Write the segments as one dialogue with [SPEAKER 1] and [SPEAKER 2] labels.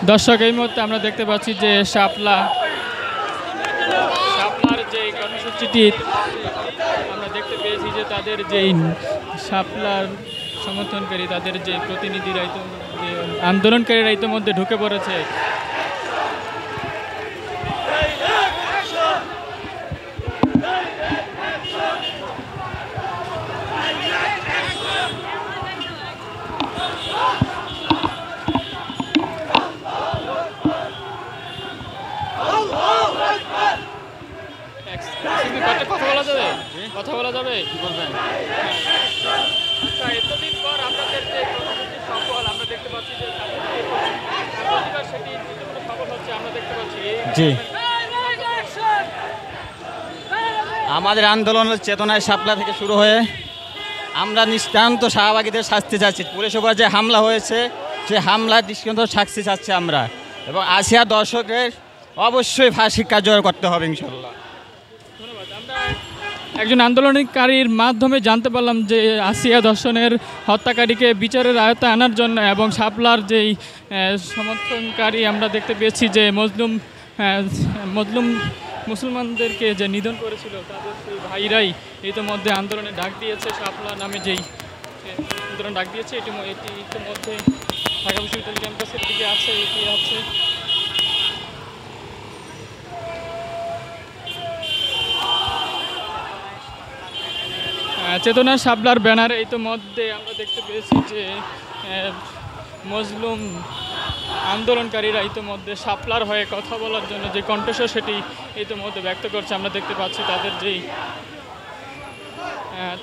[SPEAKER 1] দর্শক, এই মুহূর্তে আমরা দেখতে পাচ্ছি যে শাপলার যে কর্মসূচিটি আমরা দেখতে পেয়েছি যে তাদের যেই শাপলার সমর্থনকারী, তাদের যে প্রতিনিধিরা যে আন্দোলনকারীরা ইতিমধ্যে ঢুকে পড়েছে। কথা বলা যাবে কি বলবেন? আচ্ছা, এতদিন পর আপনাদের যে কর্মসূচি সফল আমরা দেখতে পাচ্ছি যে সেটি সফল হচ্ছে আমরা দেখতে পাচ্ছি।
[SPEAKER 2] জি, আমাদের আন্দোলনের চেতনায় শাপলা থেকে শুরু হয়ে আমরা নিষ্ক্রান্ত শাহবাগীদের শাস্তি চাচ্ছি। পুলিশ উপর যে হামলা হয়েছে সেই হামলার দৃষ্টান্ত শাস্তি চাচ্ছি আমরা, এবং আসিয়া দর্শকের অবশ্যই ফাঁসি কার্যকর করতে হবে ইনশাল্লাহ।
[SPEAKER 1] ধন্যবাদ। আমরা একজন আন্দোলনকারীর মাধ্যমে জানতে পারলাম যে আসিয়া ধর্ষণের হত্যাকারীকে বিচারের আয়ত্তায় আনার জন্য এবং শাপলার যেই সমর্থনকারী আমরা দেখতে পেয়েছি যে মজলুম মুসলমানদেরকে যে নিধন করেছিল তাদের সেই ভাইরাই ইতিমধ্যে আন্দোলনে ডাক দিয়েছে। শাপলা নামে যেই আন্দোলন ডাক দিয়েছে এটি ইতিমধ্যে ঢাকা বিশ্ববিদ্যালয় ক্যাম্পাসের দিকে আছে, এটি আছে। চেতনা শাপলার ব্যানারে ইতিমধ্যে আমরা দেখতে পেয়েছি যে মজলুম আন্দোলনকারীরা ইতিমধ্যে শাপলার হয়ে কথা বলার জন্য যে কণ্ঠস্বর সেটি ইতিমধ্যে ব্যক্ত করছে। আমরা দেখতে পাচ্ছি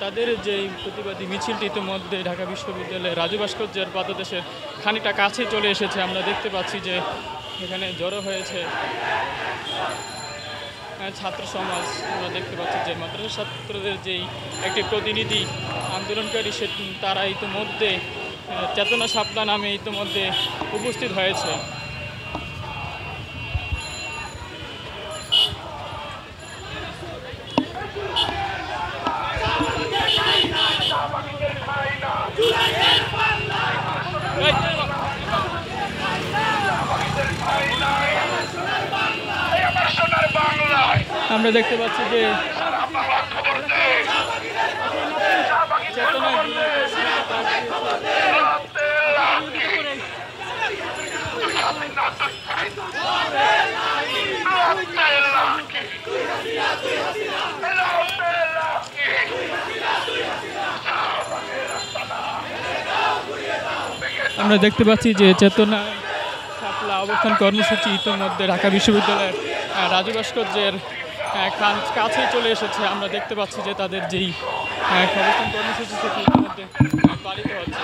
[SPEAKER 1] তাদের যেই প্রতিবাদী মিছিলটি ইতিমধ্যে ঢাকা বিশ্ববিদ্যালয়ের রাজু ভাস্কর্যের পাদদেশের খানিকটা কাছে চলে এসেছে। আমরা দেখতে পাচ্ছি যে এখানে জড়ো হয়েছে ছাত্র সমাজ। আমরা দেখতে পাচ্ছি যে মাদ্রাসা ছাত্রদের যেই একটি প্রতিনিধি আন্দোলনকারী তারা ইতিমধ্যে চেতনা শাপলা নামে ইতিমধ্যে উপস্থিত হয়েছে। আমরা দেখতে পাচ্ছি যে চেতনা শাপলা অবস্থান কর্মসূচি ইতিমধ্যে ঢাকা বিশ্ববিদ্যালয়ের রাজু ভাস্কর্যের কাছেই চলে এসেছে। আমরা দেখতে পাচ্ছি যে তাদের যেই অবস্থান কর্মসূচি সেটি ইতিমধ্যে পালিত হচ্ছে।